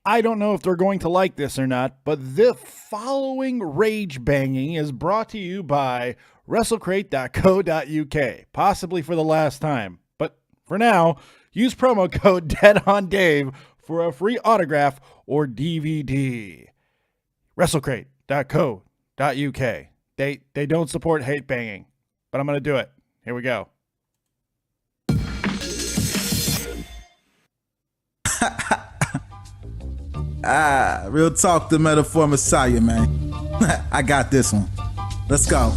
I don't know if they're going to like this or not, but the following rage banging is brought to you by WrestleCrate.co.uk, possibly for the last time. But for now, use promo code DeadOnDave for a free autograph or DVD. WrestleCrate.co.uk. They don't support hate banging, but I'm going to do it. Here we go. Real talk, the Metaphor Messiah, man. I got this one. Let's go.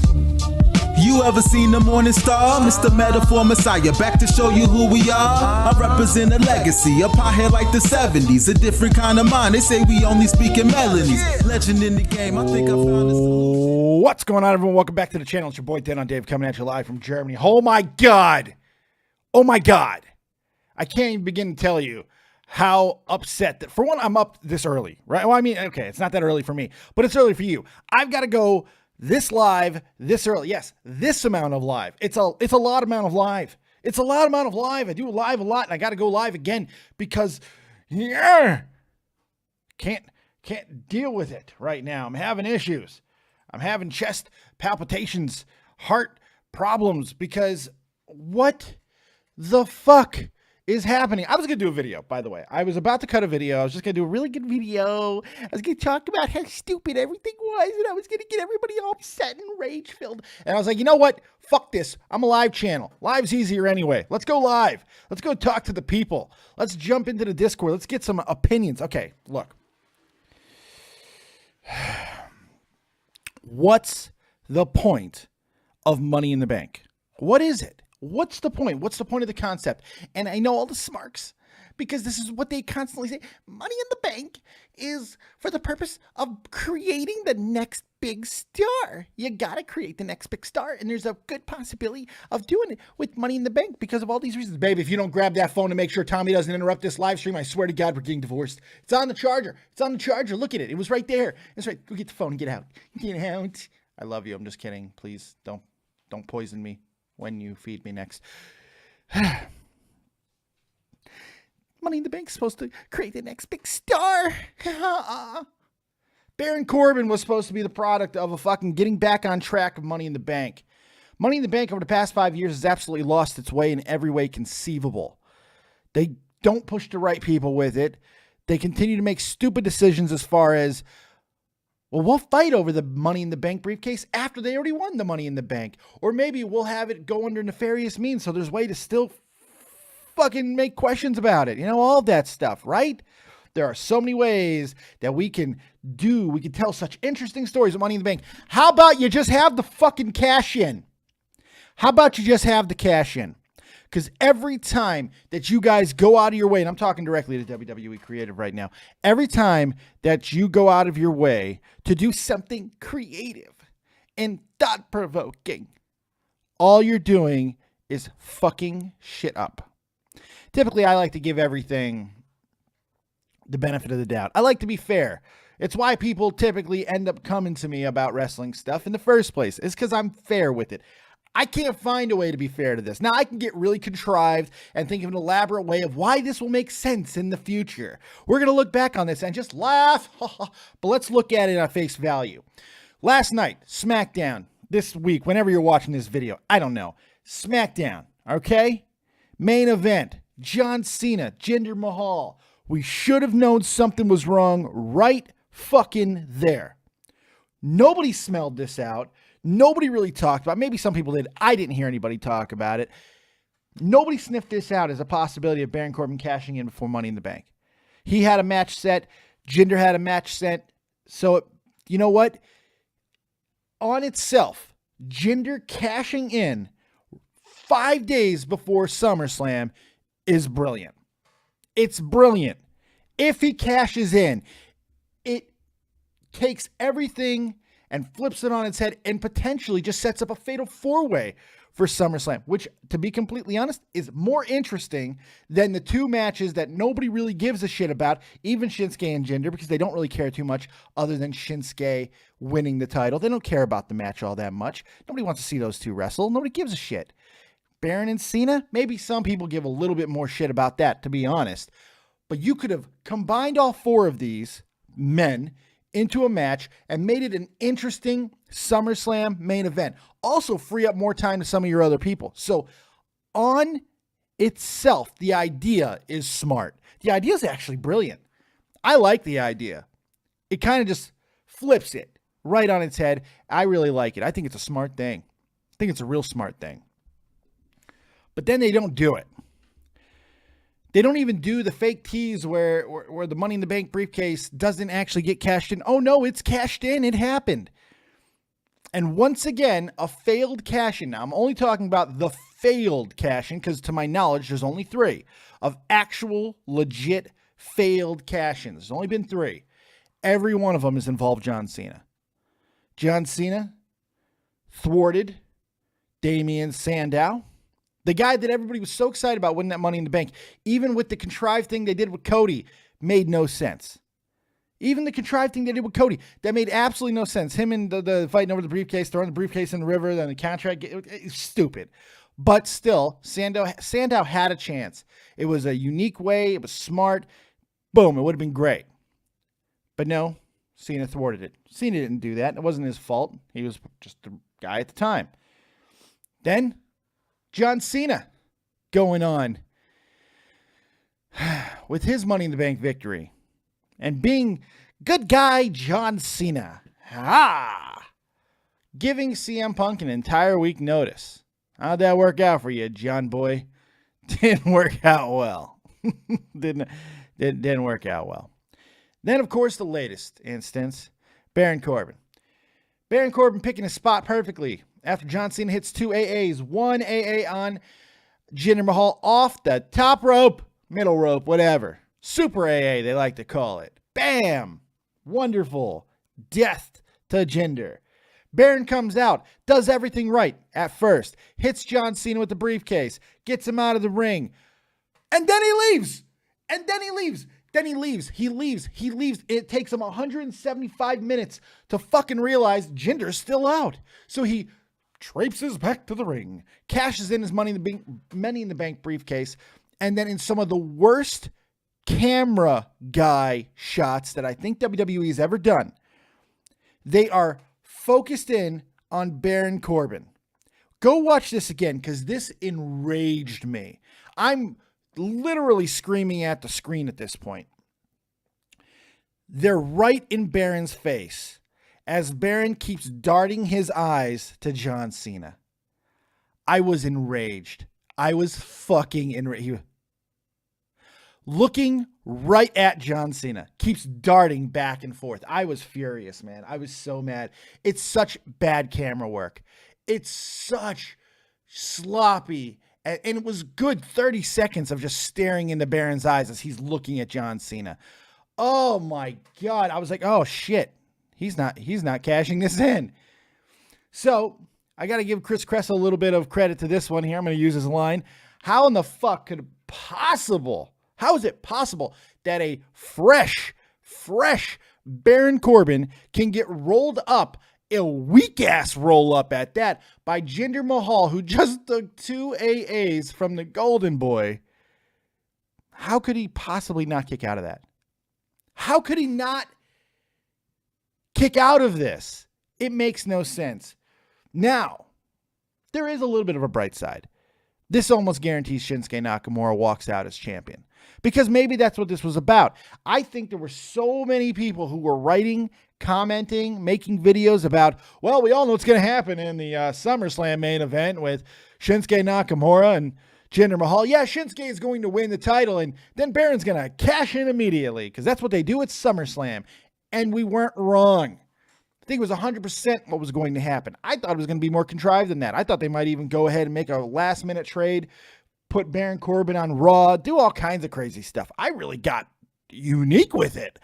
You ever seen the morning star? Mr. Metaphor Messiah, back to show you who we are. I represent a legacy, a pothead like the 70s, a different kind of mind. They say we only speak in melodies. Legend in the game, I think I found this. What's going on, everyone? Welcome back to the channel. It's your boy, Dead on Dave, coming at you live from Germany. Oh my God. Oh my God. I can't even begin to tell you how upset that, for one, I'm up this early, right? Well, I mean, okay, it's not that early for me, but it's early for you. I've got to go this live, this early. Yes, this amount of live. It's a lot amount of live. It's a lot amount of live. I do live a lot, and I got to go live again because, can't deal with it right now. I'm having issues. I'm having chest palpitations, heart problems, because what the fuck is happening? I was going to do a video, by the way. I was about to cut a video. I was just going to do a really good video. I was going to talk about how stupid everything was, and I was going to get everybody all upset and rage-filled. And I was like, you know what? Fuck this. I'm a live channel. Live's easier anyway. Let's go live. Let's go talk to the people. Let's jump into the Discord. Let's get some opinions. Okay, look. What's the point of Money in the Bank? What is it? What's the point? What's the point of the concept? And I know all the smarks, because this is what they constantly say. Money in the Bank is for the purpose of creating the next big star. You got to create the next big star. And there's a good possibility of doing it with Money in the Bank because of all these reasons. Babe, if you don't grab that phone to make sure Tommy doesn't interrupt this live stream, I swear to God, we're getting divorced. It's on the charger. It's on the charger. Look at it. It was right there. That's right. Go get the phone and get out. Get out. I love you. I'm just kidding. Please don't poison me when you feed me next. Money in the Bank's supposed to create the next big star. Baron Corbin was supposed to be the product of a fucking getting back on track of Money in the Bank. Money in the Bank over the past 5 years has absolutely lost its way in every way conceivable. They don't push the right people with it. They continue to make stupid decisions as far as, well, we'll fight over the Money in the Bank briefcase after they already won the Money in the Bank. Or maybe we'll have it go under nefarious means so there's a way to still fucking make questions about it. You know, all that stuff, right? There are so many ways that we can tell such interesting stories of Money in the Bank. How about you just have the fucking cash in? How about you just have the cash in? Because every time that you guys go out of your way, and I'm talking directly to WWE Creative right now, every time that you go out of your way to do something creative and thought-provoking, all you're doing is fucking shit up. Typically, I like to give everything the benefit of the doubt. I like to be fair. It's why people typically end up coming to me about wrestling stuff in the first place. It's because I'm fair with it. I can't find a way to be fair to this. Now, I can get really contrived and think of an elaborate way of why this will make sense in the future. We're going to look back on this and just laugh, but let's look at it at face value. Last night, SmackDown, this week, whenever you're watching this video, I don't know. SmackDown, okay? Main event, John Cena, Jinder Mahal. We should have known something was wrong right fucking there. Nobody smelled this out. Nobody really talked about it. Maybe some people did. I didn't hear anybody talk about it. Nobody sniffed this out as a possibility of Baron Corbin cashing in before Money in the Bank. He had a match set. Jinder had a match set. So, you know what? On itself, Jinder cashing in 5 days before SummerSlam is brilliant. It's brilliant. If he cashes in, it takes everything and flips it on its head and potentially just sets up a fatal four-way for SummerSlam, which, to be completely honest, is more interesting than the two matches that nobody really gives a shit about, even Shinsuke and Jinder, because they don't really care too much other than Shinsuke winning the title. They don't care about the match all that much. Nobody wants to see those two wrestle. Nobody gives a shit. Baron and Cena, maybe some people give a little bit more shit about that, to be honest. But you could have combined all 4 of these men into a match and made it an interesting SummerSlam main event. Also free up more time to some of your other people. So on itself, the idea is smart. The idea is actually brilliant. I like the idea. It kind of just flips it right on its head. I really like it. I think it's a smart thing. I think it's a real smart thing. But then they don't do it. They don't even do the fake tease where the Money in the Bank briefcase doesn't actually get cashed in. Oh, no, it's cashed in. It happened. And once again, a failed cash-in. Now, I'm only talking about the failed cash-in because to my knowledge, there's only 3 of actual, legit, failed cash-ins. There's only been 3. Every one of them has involved John Cena. John Cena thwarted Damien Sandow. The guy that everybody was so excited about winning that Money in the Bank, even with the contrived thing they did with Cody, made no sense. Even the contrived thing they did with Cody, that made absolutely no sense. Him and the fighting over the briefcase, throwing the briefcase in the river, then the contract, it's stupid. But still, Sandow had a chance. It was a unique way. It was smart. Boom, it would have been great. But no, Cena thwarted it. Cena didn't do that. It wasn't his fault. He was just the guy at the time. Then John Cena going on with his Money in the Bank victory and being good guy John Cena. Giving CM Punk an entire week notice. How'd that work out for you, John boy? Didn't work out well. Didn't work out well. Then, of course, the latest instance, Baron Corbin. Baron Corbin picking his spot perfectly after John Cena hits 2 AAs. 1 AA on Jinder Mahal off the top rope, middle rope, whatever. Super AA, they like to call it. Bam! Wonderful. Death to Jinder. Baron comes out, does everything right at first, hits John Cena with the briefcase, gets him out of the ring, and then he leaves. He leaves. It takes him 175 minutes to fucking realize Jinder's still out. So he traipses back to the ring, cashes in his Money in the Bank briefcase, and then in some of the worst camera guy shots that I think WWE's ever done, they are focused in on Baron Corbin. Go watch this again because this enraged me. I'm literally screaming at the screen at this point. They're right in Baron's face as Baron keeps darting his eyes to John Cena. I was enraged. I was fucking enraged. Looking right at John Cena, keeps darting back and forth. I was furious, man. I was so mad. It's such bad camera work. It's such sloppy. And it was good 30 seconds of just staring into Baron's eyes as he's looking at John Cena. Oh my God. I was like, oh shit. He's not cashing this in. So I got to give Chris Kress a little bit of credit to this one here. I'm going to use his line. How in the fuck could it possible? How is it possible that a fresh Baron Corbin can get rolled up, a weak-ass roll-up at that, by Jinder Mahal, who just took 2 AAs from the Golden Boy? How could he possibly not kick out of that? How could he not kick out of this? It makes no sense. Now, there is a little bit of a bright side. This almost guarantees Shinsuke Nakamura walks out as champion. Because maybe that's what this was about. I think there were so many people who were writing, commenting, making videos about, well, we all know what's going to happen in the SummerSlam main event with Shinsuke Nakamura and Jinder Mahal. Yeah, Shinsuke is going to win the title, and then Baron's going to cash in immediately, because that's what they do at SummerSlam. And we weren't wrong. I think it was 100% what was going to happen. I thought it was going to be more contrived than that. I thought they might even go ahead and make a last-minute trade, put Baron Corbin on Raw, do all kinds of crazy stuff. I really got unique with it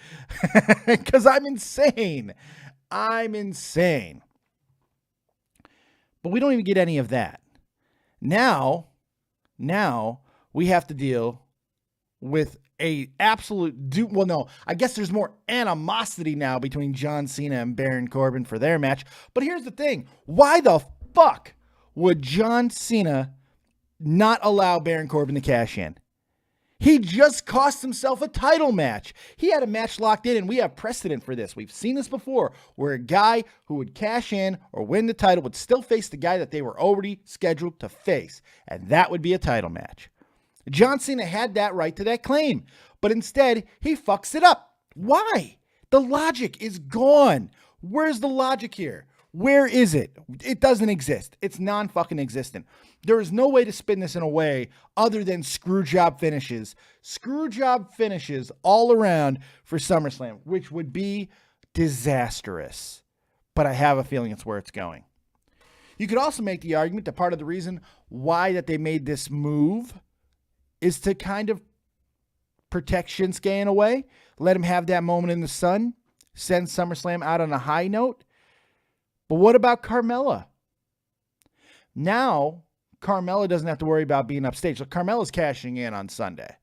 because I'm insane. But we don't even get any of that. Now we have to deal with a absolute well, no, I guess there's more animosity now between John Cena and Baron Corbin for their match. But here's the thing. Why the fuck would John Cena not allow Baron Corbin to cash in? He just cost himself a title match. He had a match locked in, and we have precedent for this. We've seen this before, where a guy who would cash in or win the title would still face the guy that they were already scheduled to face, and that would be a title match. John Cena had that right to that claim, but instead, he fucks it up. Why? The logic is gone. Where's the logic here? Where is it? It doesn't exist. It's non-fucking existent. There is no way to spin this in a way other than screw job finishes. Screw job finishes all around for SummerSlam, which would be disastrous. But I have a feeling it's where it's going. You could also make the argument that part of the reason why that they made this move is to kind of protect Shinsuke in a way. Let him have that moment in the sun. Send SummerSlam out on a high note. But what about Carmella? Now, Carmella doesn't have to worry about being upstage. So Carmella's cashing in on Sunday.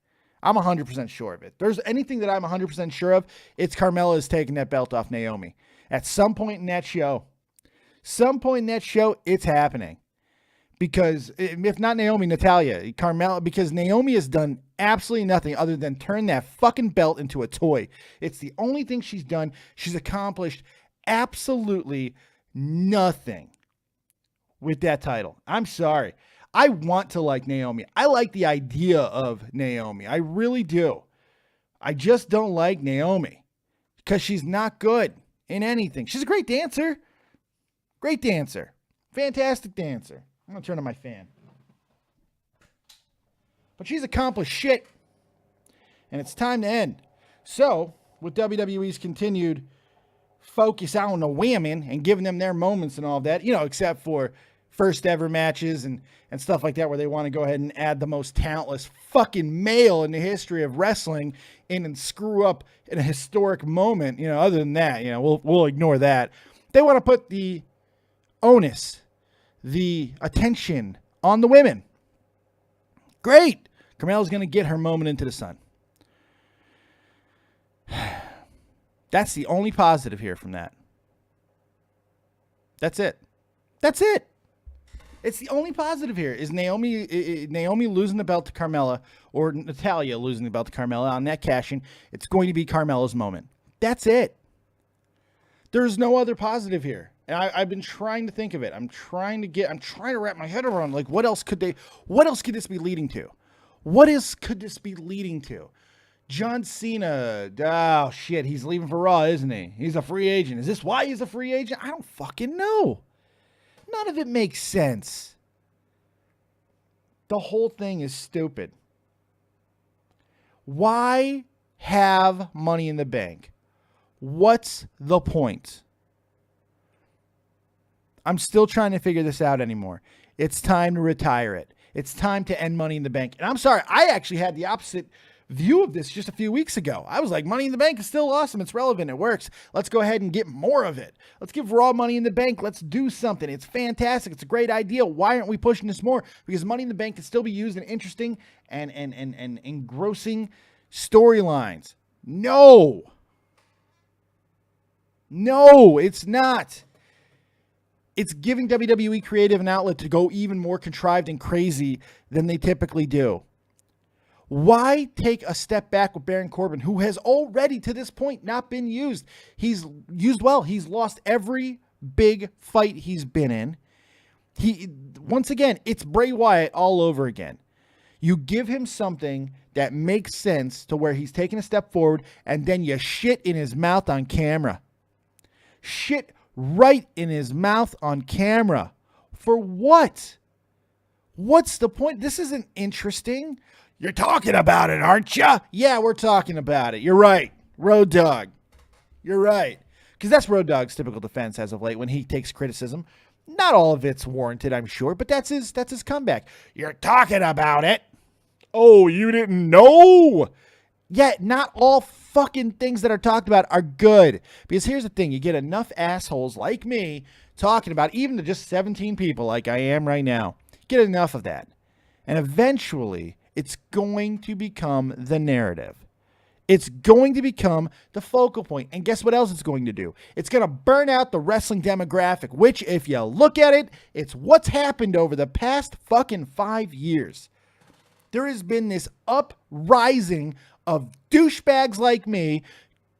I'm 100% sure of it. If there's anything that I'm 100% sure of, it's Carmella is taking that belt off Naomi. At some point in that show, it's happening. Because, if not Naomi, Natalya, Carmella, because Naomi has done absolutely nothing other than turn that fucking belt into a toy. It's the only thing she's done. She's accomplished absolutely nothing with that title. I'm sorry. I want to like Naomi. I like the idea of Naomi. I really do. I just don't like Naomi because she's not good in anything. She's a great dancer. Great dancer. Fantastic dancer. I'm going to turn on my fan. But she's accomplished shit. And it's time to end. So, with WWE's continued focus on the women and giving them their moments and all of that, except for first ever matches and stuff like that, where they want to go ahead and add the most talentless fucking male in the history of wrestling in and screw up in a historic moment. Other than that, we'll ignore that. They want to put the onus, the attention on the women. Great. Carmella's going to get her moment into the sun. That's the only positive here from that. That's it. It's the only positive here is Naomi losing the belt to Carmella, or Natalya losing the belt to Carmella on that cash-in. It's going to be Carmella's moment. That's it. There's no other positive here. And I've been trying to think of it. I'm trying to wrap my head around, like, what else could this be leading to? Could this be leading to? John Cena, oh shit, he's leaving for Raw, isn't he? He's a free agent. Is this why he's a free agent? I don't fucking know. None of it makes sense. The whole thing is stupid. Why have Money in the Bank? What's the point? I'm still trying to figure this out anymore. It's time to retire it. It's time to end Money in the Bank. And I'm sorry, I actually had the opposite view of this just a few weeks ago. I was like, Money in the Bank is still awesome. It's relevant. It works. Let's go ahead and get more of it. Let's give Raw Money in the Bank. Let's do something. It's fantastic. It's a great idea. Why aren't we pushing this more? Because Money in the Bank can still be used in interesting and engrossing storylines. No, it's not. It's giving WWE creative an outlet to go even more contrived and crazy than they typically do. Why take a step back with Baron Corbin, who has already to this point not been used? He's used well. He's lost every big fight he's been in. Once again, it's Bray Wyatt all over again. You give him something that makes sense to where he's taking a step forward, and then you shit in his mouth on camera. Shit right in his mouth on camera. For what? What's the point? This isn't interesting. You're talking about it, aren't you? Yeah, we're talking about it. You're right. Road Dogg. You're right. Because that's Road Dogg's typical defense as of late when he takes criticism. Not all of it's warranted, I'm sure, but that's his comeback. You're talking about it. Oh, you didn't know? Yeah, not all fucking things that are talked about are good. Because here's the thing. You get enough assholes like me talking about, even to just 17 people like I am right now. Get enough of that. And eventually, it's going to become the narrative. It's going to become the focal point. And guess what else it's going to do? It's going to burn out the wrestling demographic, which, if you look at it, it's what's happened over the past fucking 5 years. There has been this uprising of douchebags like me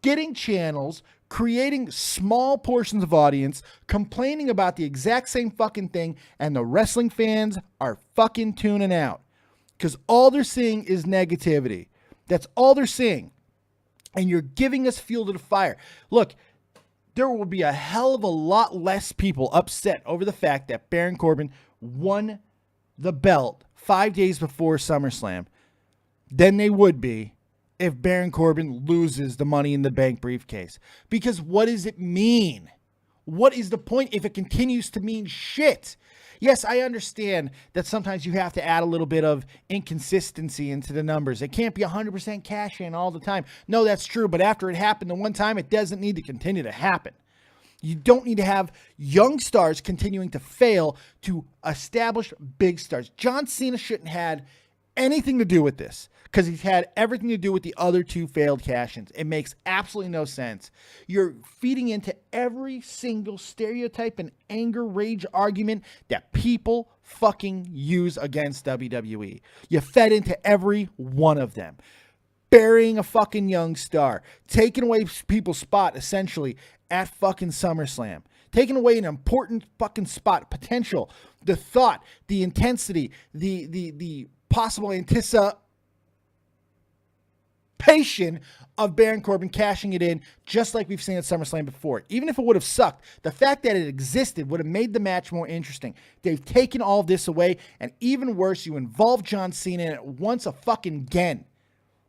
getting channels, creating small portions of audience, complaining about the exact same fucking thing, and the wrestling fans are fucking tuning out because all they're seeing is negativity. That's all they're seeing. And you're giving us fuel to the fire. Look, there will be a hell of a lot less people upset over the fact that Baron Corbin won the belt 5 days before SummerSlam than they would be if Baron Corbin loses the Money in the Bank briefcase. Because what does it mean? What is the point if it continues to mean shit? Yes, I understand that sometimes you have to add a little bit of inconsistency into the numbers. It can't be 100% cash in all the time. No, that's true. But after it happened the one time, it doesn't need to continue to happen. You don't need to have young stars continuing to fail to establish big stars. John Cena shouldn't have had anything to do with this because he's had everything to do with the other two failed cash-ins. It makes absolutely no sense. You're feeding into every single stereotype and anger rage argument that people fucking use against WWE. You fed into every one of them. Burying a fucking young star. Taking away people's spot, essentially, at fucking SummerSlam. Taking away an important fucking spot. Potential. The thought. The intensity. The possible anticipation of Baron Corbin cashing it in, just like we've seen at SummerSlam before. Even if it would have sucked, the fact that it existed would have made the match more interesting. They've taken all of this away, and even worse, you involve John Cena in it once a fucking again.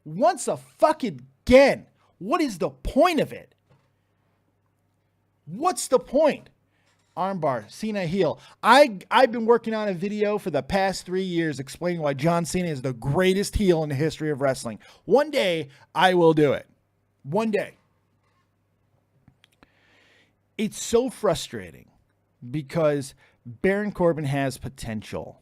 Once a fucking again. What is the point of it? What's the point? Armbar, Cena heel. I've been working on a video for the past 3 years explaining why John Cena is the greatest heel in the history of wrestling. One day, I will do it. One day. It's so frustrating because Baron Corbin has potential.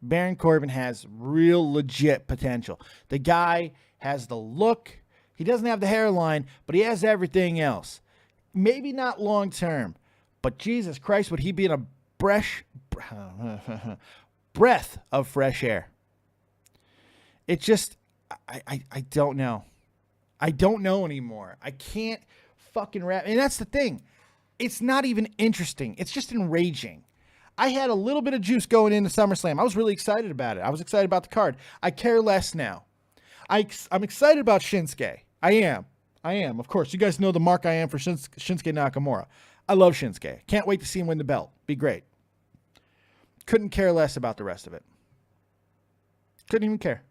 Baron Corbin has real legit potential. The guy has the look. He doesn't have the hairline, but he has everything else. Maybe not long term. But Jesus Christ, would he be in a breath of fresh air? It just, I don't know. I don't know anymore. I can't fucking wrap. And that's the thing. It's not even interesting. It's just enraging. I had a little bit of juice going into SummerSlam. I was really excited about it. I was excited about the card. I care less now. I'm excited about Shinsuke. I am. Of course, you guys know the mark I am for Shinsuke Nakamura. I love Shinsuke. Can't wait to see him win the belt. Be great. Couldn't care less about the rest of it. Couldn't even care.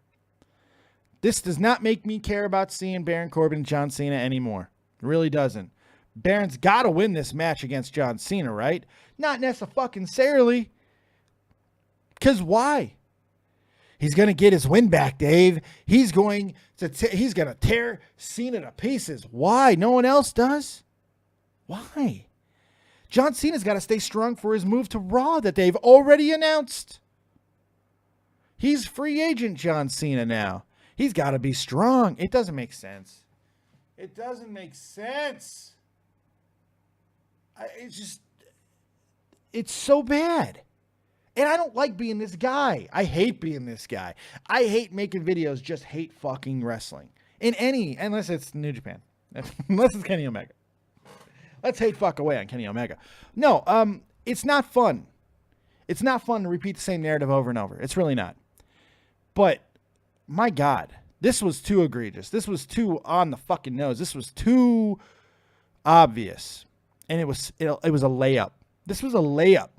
This does not make me care about seeing Baron Corbin and John Cena anymore. It really doesn't. Baron's got to win this match against John Cena, right? Not necessarily. Because why? He's going to get his win back, Dave. He's going to tear Cena to pieces. Why? No one else does. Why? John Cena's got to stay strong for his move to Raw that they've already announced. He's free agent John Cena now. He's got to be strong. It doesn't make sense. It doesn't make sense. It's so bad. And I don't like being this guy. I hate being this guy. I hate making videos, just hate fucking wrestling. Unless it's New Japan. Unless it's Kenny Omega. Let's hate fuck away on Kenny Omega. No, it's not fun. It's not fun to repeat the same narrative over and over. It's really not. But, my God, this was too egregious. This was too on the fucking nose. This was too obvious. And it was a layup. This was a layup.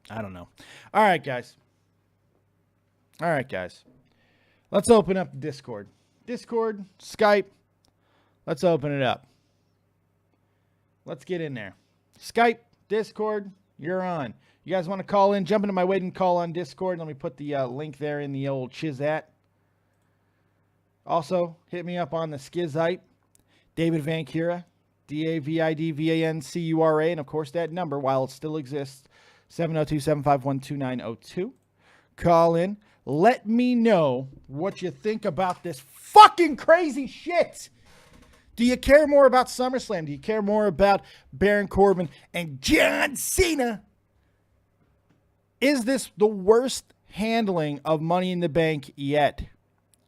I don't know. All right, guys. Let's open up Discord. Discord, Skype. Let's open it up. Let's get in there. Skype, Discord, you're on. You guys want to call in? Jump into my waiting call on Discord. Let me put the link there in the old Chizat. Also, hit me up on the Skizite. David Vancura, DavidVancura, and of course that number, while it still exists, 702-751-2902. Call in. Let me know what you think about this fucking crazy shit. Do you care more about SummerSlam? Do you care more about Baron Corbin and John Cena? Is this the worst handling of Money in the Bank yet?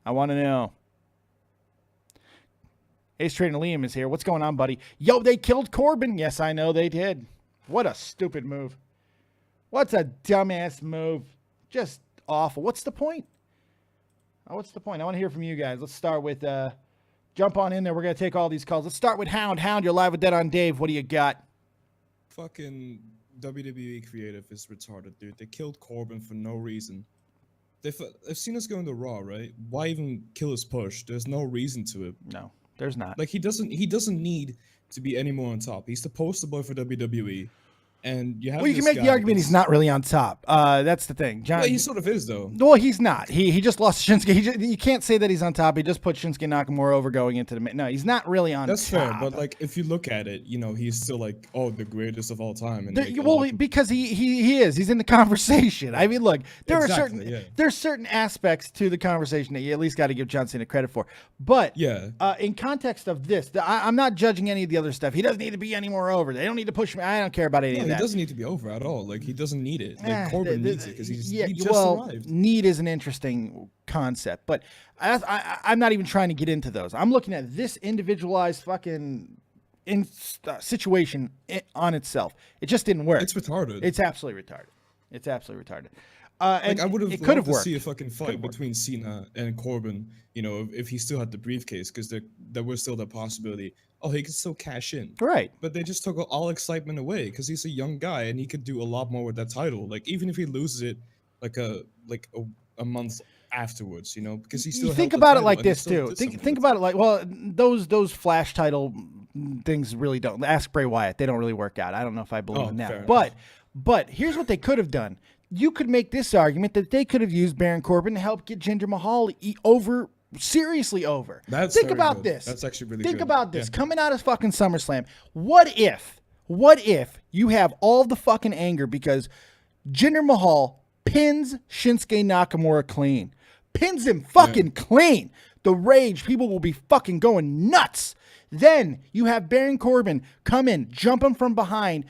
I want to know. Ace Trainer Liam is here. What's going on, buddy? Yo, they killed Corbin. Yes, I know they did. What a stupid move. What's a dumbass move? Just awful. What's the point? What's the point? I want to hear from you guys. Let's start with, jump on in there. We're going to take all these calls. Let's start with Hound. Hound, you're live with Dead on Dave. What do you got? Fucking WWE creative is retarded, dude. They killed Corbin for no reason. They've seen us go into Raw, right? Why even kill his push? There's no reason to it. No, there's not. Like, he doesn't need to be any more on top. He's the poster boy for WWE. And you have well, you can make the argument he's not really on top. That's the thing. John, well, he sort of is, though. Well, he's not. He just lost to Shinsuke. You can't say that he's on top. He just put Shinsuke Nakamura over going into the... No, he's not really on That's top. That's fair, but, like, if you look at it, you know, he's still, like, oh, the greatest of all time. And like, well, because he is. He's in the conversation. I mean, look, there exactly, are there's certain aspects to the conversation that you at least got to give John Cena credit for. But in context of this, I'm not judging any of the other stuff. He doesn't need to be any more over. They don't need to push me. I don't care about any of that. He doesn't need to be over at all. Like, he doesn't need it. Like, Corbin needs it because he just arrived. Need is an interesting concept, but I'm not even trying to get into those. I'm looking at this individualized fucking situation on itself. It just didn't work. It's retarded. It's absolutely retarded. It's absolutely retarded. Like, I would have loved to see a fucking fight between Cena and Corbin, you know, if he still had the briefcase, because there was still the possibility, oh, he could still cash in. Right. But they just took all excitement away because he's a young guy and he could do a lot more with that title. Like, even if he loses it like a month afterwards, you know, because he still you think about it like this too. Think about it like, well, those Flash title things really don't. Ask Bray Wyatt. They don't really work out. I don't know if I believe in that. But here's what they could have done. You could make this argument that they could have used Baron Corbin to help get Jinder Mahal seriously over. Think about this. That's actually really Think good. about this. Coming out of fucking SummerSlam. What if you have all the fucking anger because Jinder Mahal pins Shinsuke Nakamura clean? Pins him fucking clean. The rage, people will be fucking going nuts. Then you have Baron Corbin come in, jump him from behind,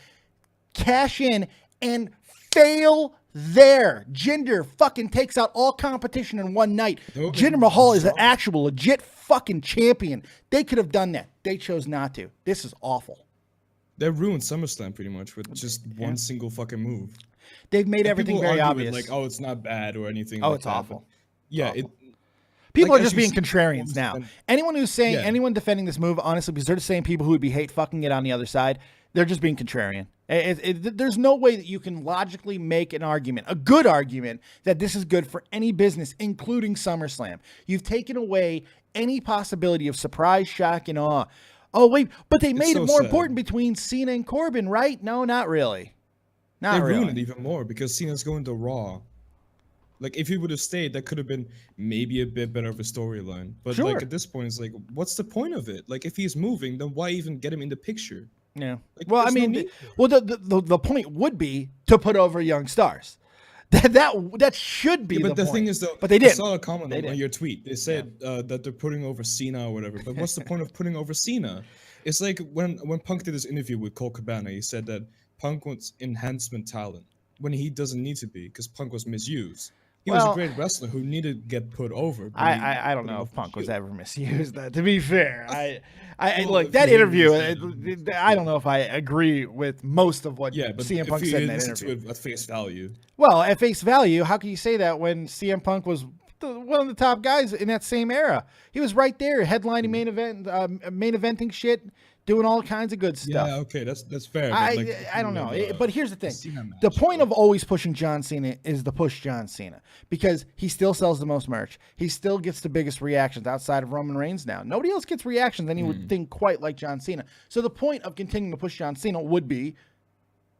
cash in, and fail there. Jinder fucking takes out all competition in one night. Jinder Mahal is an actual legit fucking champion. They could have done that. They chose not to. This is awful. They ruined SummerSlam pretty much with just one single fucking move. They've made everything very obvious. Like, oh, it's not bad or anything. Oh, it's awful. Yeah, awful. People are just being contrarians now. Anyone who's saying, anyone defending this move, honestly, because they're just saying people who would be hate fucking it on the other side, they're just being contrarian. There's no way that you can logically make an argument, a good argument, that this is good for any business, including SummerSlam. You've taken away any possibility of surprise, shock, and awe. Oh, wait, but they made it more important between Cena and Corbin, right? No, not really. They ruined it even more because Cena's going to Raw. Like, if he would have stayed, that could have been maybe a bit better of a storyline. But, like, at this point, it's like, what's the point of it? Like, if he's moving, then why even get him in the picture? Yeah. Like, well, I mean, the point would be to put over young stars. That should be the point. But the thing is, though, but they did. I saw a comment on your tweet. They said that they're putting over Cena or whatever. But what's the point of putting over Cena? It's like when Punk did this interview with Cole Cabana, he said that Punk was enhancement talent when he doesn't need to be because Punk was misused. He was a great wrestler who needed to get put over. I don't know if Punk was ever misused. To be fair, look, that interview. I don't know if I agree with most of what CM Punk said in that interview. At face value. Well, at face value, how can you say that when CM Punk was one of the top guys in that same era? He was right there, headlining main eventing shit. Doing all kinds of good stuff. Yeah, okay, that's fair. I don't know. But here's the thing. The point of always pushing John Cena is to push John Cena because he still sells the most merch. He still gets the biggest reactions outside of Roman Reigns now. Nobody else gets reactions any would think quite like John Cena. So the point of continuing to push John Cena would be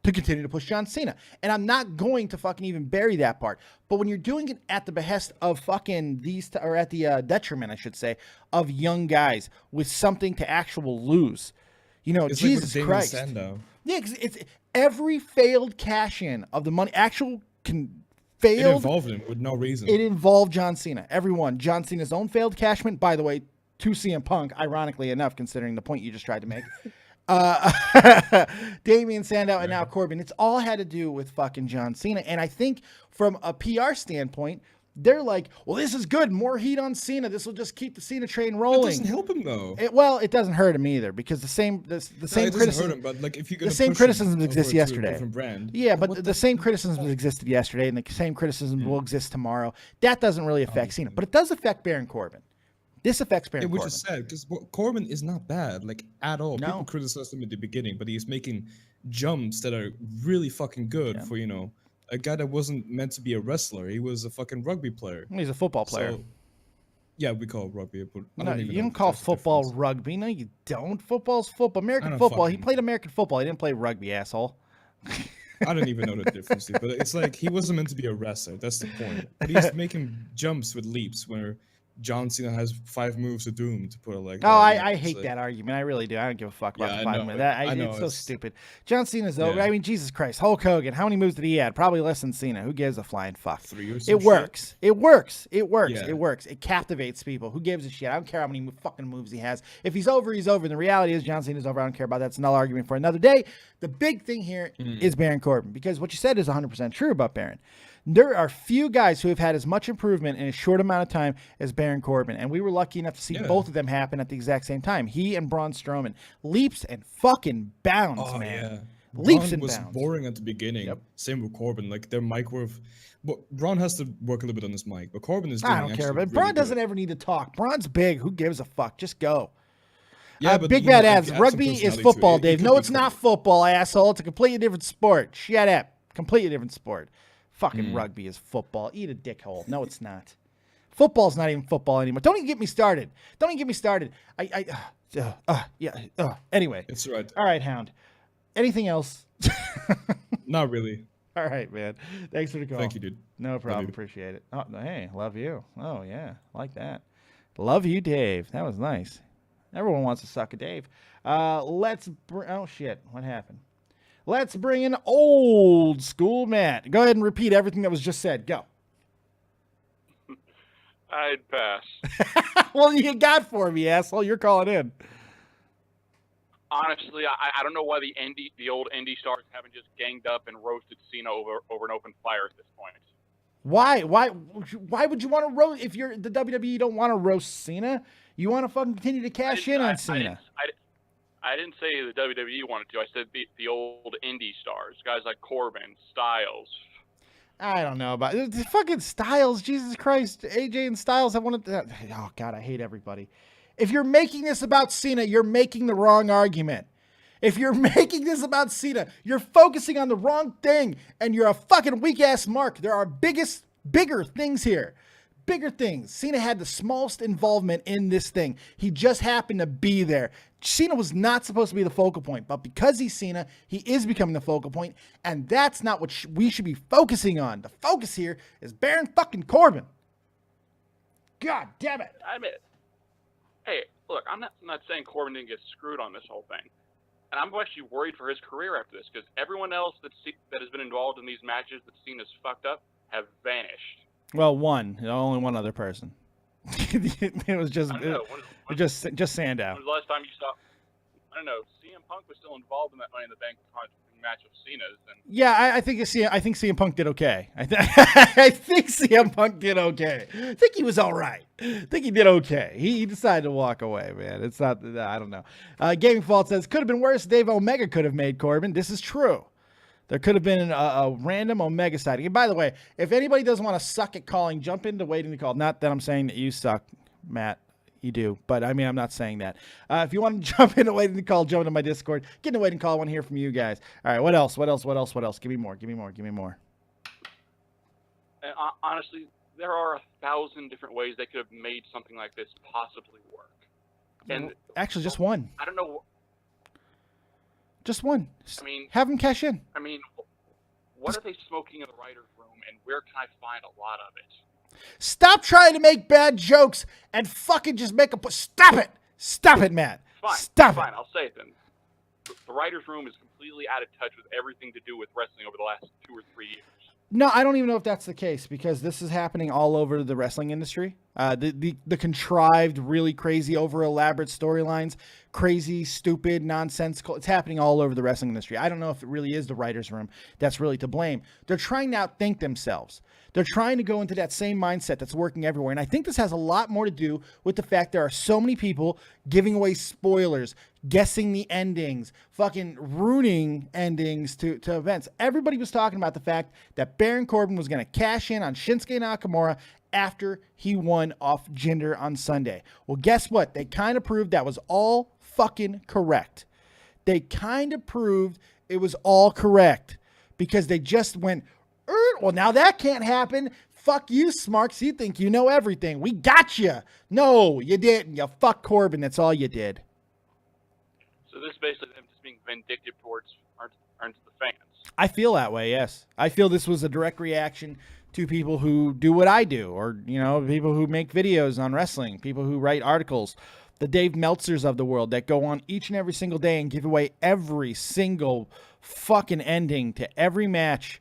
to continue to push John Cena. And I'm not going to fucking even bury that part. But when you're doing it at the behest of fucking or at the detriment, I should say, of young guys with something to actual lose, you know, it's Jesus like Christ. Sandow. Yeah, it's every failed cash-in of the money, failed. It involved him with no reason. It involved John Cena. Everyone. John Cena's own failed cash-in, by the way, to CM Punk, ironically enough, considering the point you just tried to make. Damian Sandow and now Corbin. It's all had to do with fucking John Cena. And I think from a PR standpoint, they're like, well, this is good. More heat on Cena. This will just keep the Cena train rolling. It doesn't help him though. It doesn't hurt him either because the same criticism. Hurt him, but like if you're the same criticisms exist yesterday. Brand, yeah, but the same criticisms existed yesterday, and the same criticism will exist tomorrow. That doesn't really affect Cena, but it does affect Baron Corbin. This affects Baron Corbin. Which is sad because Corbin is not bad, like at all. No. People criticized him at the beginning, but he's making jumps that are really fucking good for a guy that wasn't meant to be a wrestler. He was a fucking rugby player. He's a football player. So, yeah, we call it rugby. But no, you don't call football rugby. No, you don't. Football's football. American football. He played American football. He didn't play rugby, asshole. I don't even know the difference, dude, but it's like he wasn't meant to be a wrestler. That's the point. But he's making jumps with leaps where John Cena has 5 moves of doom, to put it like that. Oh, I hate that argument. I really do. I don't give a fuck about the 5 moves. It's so stupid. John Cena's over. Yeah. I mean, Jesus Christ. Hulk Hogan, how many moves did he add? Probably less than Cena. Who gives a flying fuck? 3 or so. It works. It works. It works. Yeah. It works. It captivates people. Who gives a shit? I don't care how many fucking moves he has. If he's over, he's over. And the reality is John Cena's over. I don't care about that. It's another argument for another day. The big thing here is Baron Corbin, because what you said is 100% true about Baron. There are few guys who have had as much improvement in a short amount of time as Baron Corbin, and we were lucky enough to see both of them happen at the exact same time. He and Braun Strowman, leaps and fucking bounds, man. Yeah. Leaps Braun and was bounds. boring at the beginning. Yep. Same with Corbin. Like their mic but Braun has to work a little bit on his mic, but Corbin is doing I don't care, but really Braun doesn't ever need to talk. Braun's big. Who gives a fuck? Just go. Yeah, but Big Bad Ads. Rugby is football, Dave. No, it's not football, asshole. It's a completely different sport. Shut up. Completely different sport. Fucking rugby is football. Eat a dickhole. No, it's not. Football's not even football anymore. Don't even get me started. Don't even get me started. Anyway. It's right. All right, Hound. Anything else? Not really. All right, man. Thanks for the call. Thank you, dude. No problem. Appreciate it. Oh, hey, love you. Oh, yeah. Like that. Love you, Dave. That was nice. Everyone wants to suck a Dave. Oh, shit. What happened? Let's bring in old school Matt. Go ahead and repeat everything that was just said. Go. I'd pass. Well, you got for me, asshole. You're calling in. Honestly, I don't know why the old indie stars haven't just ganged up and roasted Cena over an open fire at this point. Why would you want to roast? If you're the WWE, you don't want to roast Cena. You want to fucking continue to cash in on Cena. I didn't say the WWE wanted to. I said the old indie stars, guys like Corbin, Styles. I don't know about the fucking Styles. Jesus Christ, AJ and Styles have wanted. Oh God, I hate everybody. If you're making this about Cena, you're making the wrong argument. If you're making this about Cena, you're focusing on the wrong thing, and you're a fucking weak ass mark. There are bigger things here. Bigger things. Cena had the smallest involvement in this thing. He just happened to be there. Cena was not supposed to be the focal point, but because he's Cena, he is becoming the focal point, and that's not what we should be focusing on. The focus here is Baron fucking Corbin. God damn it. I admit, hey, look, I'm not saying Corbin didn't get screwed on this whole thing. And I'm actually worried for his career after this, because everyone else that has been involved in these matches that Cena's fucked up have vanished. Well, only one other person. It was just just Sandow. When was the last time you saw? I don't know. CM Punk was still involved in that Money in the Bank match of Cena's. Yeah, I think CM Punk did okay. I think CM Punk did okay. I think he was all right. I think he did okay. He decided to walk away, man. It's not. I don't know. Gaming Fault says could have been worse. Dave Omega could have made Corbin. This is true. There could have been a random Omega sighting. And by the way, if anybody doesn't want to suck at calling, jump into waiting to call. Not that I'm saying that you suck, Matt. You do. But, I mean, I'm not saying that. If you want to jump into waiting to call, jump into my Discord. Get into waiting to call. I want to hear from you guys. All right, what else? Give me more. And honestly, there are 1,000 different ways they could have made something like this possibly work. And actually, just one. I don't know. Just one. I mean, have them cash in. I mean, what are they smoking in the writer's room, and where can I find a lot of it? Stop trying to make bad jokes and fucking just make a... Stop it! Stop it, Matt! Fine. Stop Fine, it! I'll say it then. The writer's room is completely out of touch with everything to do with wrestling over the last 2 or 3 years. No, I don't even know if that's the case because this is happening all over the wrestling industry. The contrived, really crazy, over elaborate storylines, crazy, stupid, nonsensical. It's happening all over the wrestling industry. I don't know if it really is the writer's room that's really to blame. They're trying to outthink themselves. They're trying to go into that same mindset that's working everywhere. And I think this has a lot more to do with the fact there are so many people giving away spoilers, guessing the endings, fucking ruining endings to events. Everybody was talking about the fact that Baron Corbin was going to cash in on Shinsuke Nakamura after he won off Jinder on Sunday. Well, guess what? They kind of proved that was all fucking correct. They kind of proved it was all correct because they just went, well, now that can't happen. Fuck you, Smarks. You think you know everything. We got you. No, you didn't. You fuck Corbin. That's all you did. So this is basically them just being vindictive towards the fans. I feel that way, yes. I feel this was a direct reaction to people who do what I do, or, people who make videos on wrestling, people who write articles, the Dave Meltzers of the world that go on each and every single day and give away every single fucking ending to every match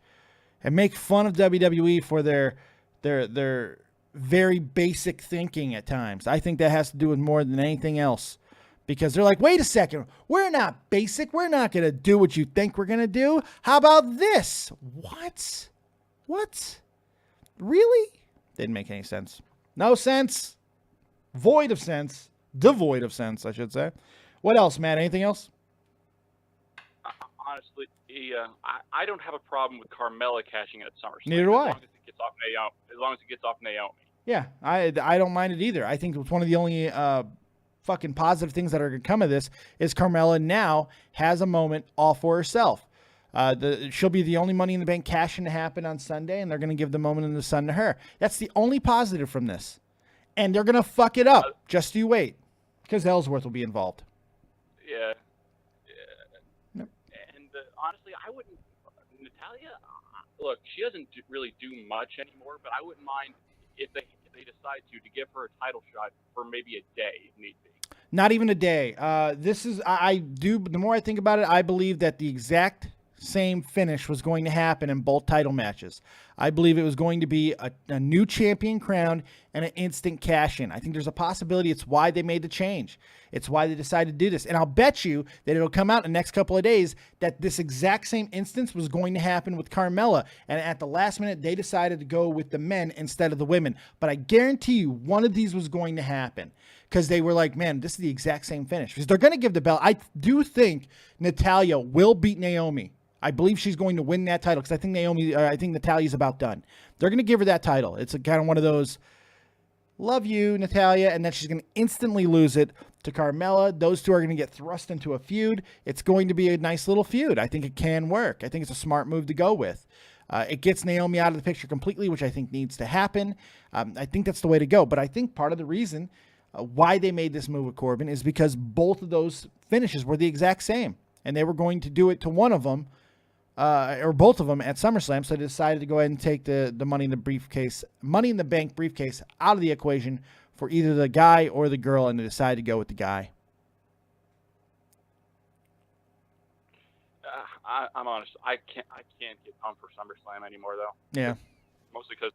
and make fun of WWE for their very basic thinking at times. I think that has to do with more than anything else. Because they're like, wait a second, we're not basic. We're not going to do what you think we're going to do. How about this? What? Really? Didn't make any sense. No sense. Void of sense. Devoid of sense, I should say. What else, Matt? Anything else? Honestly, I don't have a problem with Carmella cashing in at SummerSlam. Neither do I. As long as it gets off Naomi. Yeah, I don't mind it either. I think it's one of the only fucking positive things that are going to come of this is Carmella now has a moment all for herself. She'll be the only Money in the Bank cash-in to happen on Sunday, and they're going to give the moment in the sun to her. That's the only positive from this. And they're going to fuck it up. Just you wait. Because Ellsworth will be involved. Yeah. Yep. And honestly, I wouldn't... Natalya, look, she doesn't really do much anymore, but I wouldn't mind if they decide to give her a title shot for maybe a day, if need be. Not even a day. The more I think about it, I believe that the exact same finish was going to happen in both title matches. I believe it was going to be a new champion crowned and an instant cash-in. I think there's a possibility it's why they made the change. It's why they decided to do this. And I'll bet you that it'll come out in the next couple of days that this exact same instance was going to happen with Carmella. And at the last minute, they decided to go with the men instead of the women. But I guarantee you one of these was going to happen. Because they were like, man, this is the exact same finish. Because they're going to give the belt. I do think Natalya will beat Naomi. I believe she's going to win that title because I think Natalya's about done. They're going to give her that title. It's kind of one of those, love you, Natalya, and then she's going to instantly lose it to Carmella. Those two are going to get thrust into a feud. It's going to be a nice little feud. I think it can work. I think it's a smart move to go with. It gets Naomi out of the picture completely, which I think needs to happen. I think that's the way to go. But I think part of the reason why they made this move with Corbin is because both of those finishes were the exact same. And they were going to do it to one of them, or both of them at SummerSlam, so they decided to go ahead and take the Money in the Bank briefcase out of the equation for either the guy or the girl, and they decided to go with the guy. I'm honest. I can't get pumped for SummerSlam anymore, though. Yeah. Mostly because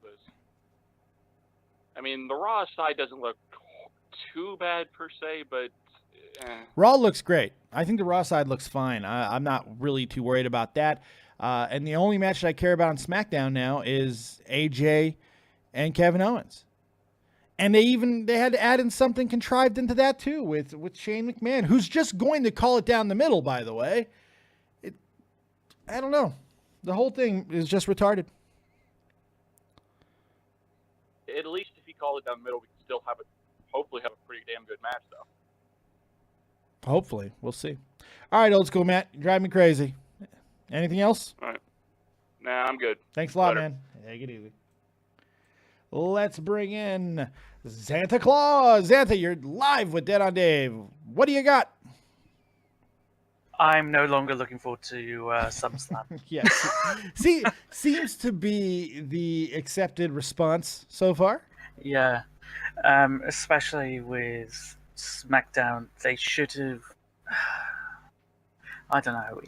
the Raw side doesn't look too bad per se, but Raw looks great. I think the Raw side looks fine. I'm not really too worried about that. And the only match that I care about on SmackDown now is AJ and Kevin Owens. And they had to add in something contrived into that too with Shane McMahon, who's just going to call it down the middle, by the way. I don't know. The whole thing is just retarded. At least if he called it down the middle, we can still hopefully have a pretty damn good match, though. Hopefully. We'll see. All right, old school Matt. You drive me crazy. Anything else? All right. Nah, I'm good. Thanks a lot, Later. man. Take it easy. Let's bring in Santa Claus. Santa, you're live with Dead on Dave. What do you got? I'm no longer looking forward to SummerSlam. Yes. See, seems to be the accepted response so far. Yeah. Especially with SmackDown. They should have... I don't know.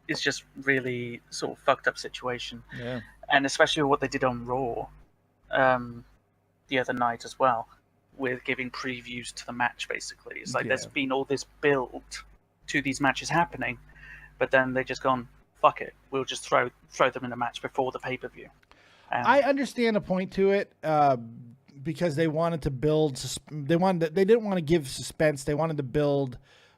It's just really sort of fucked up situation. Yeah. And especially what they did on Raw the other night as well, with giving previews to the match. Basically, it's like there's been all this build to these matches happening, but then they just gone, fuck it, we'll just throw them in a match before the pay-per-view. I understand a point to it, because they wanted to build. They didn't want to give suspense. They wanted to build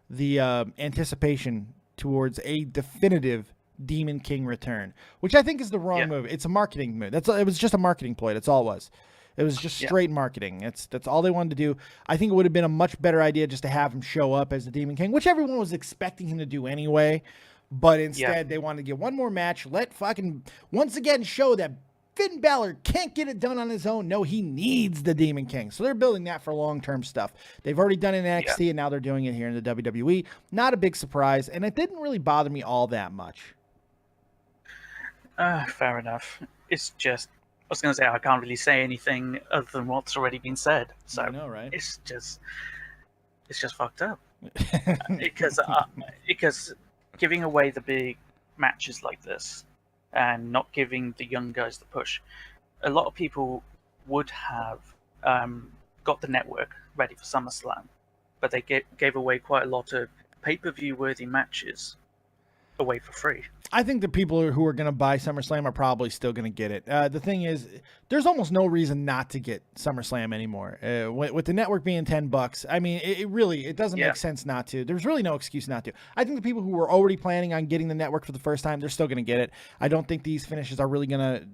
the anticipation towards a definitive Demon King return, which I think is the wrong move. It's a marketing move. It was just a marketing ploy. That's all it was. It was just straight marketing. That's all they wanted to do. I think it would have been a much better idea just to have him show up as the Demon King, which everyone was expecting him to do anyway. But instead, they wanted to get one more match. Let fucking once again show that Finn Balor can't get it done on his own. No, he needs the Demon King. So they're building that for long-term stuff. They've already done it in NXT, and now they're doing it here in the WWE. Not a big surprise, and it didn't really bother me all that much. Fair enough. It's just, I was going to say, I can't really say anything other than what's already been said. So I know, right? It's just fucked up. because giving away the big matches like this and not giving the young guys the push, a lot of people would have got the network ready for SummerSlam, but they gave away quite a lot of pay-per-view worthy matches away for free. I think the people who are going to buy SummerSlam are probably still going to get it. The thing is, there's almost no reason not to get SummerSlam anymore. With the network being $10, I mean, it doesn't make sense not to. There's really no excuse not to. I think the people who were already planning on getting the network for the first time, they're still going to get it. I don't think these finishes are really going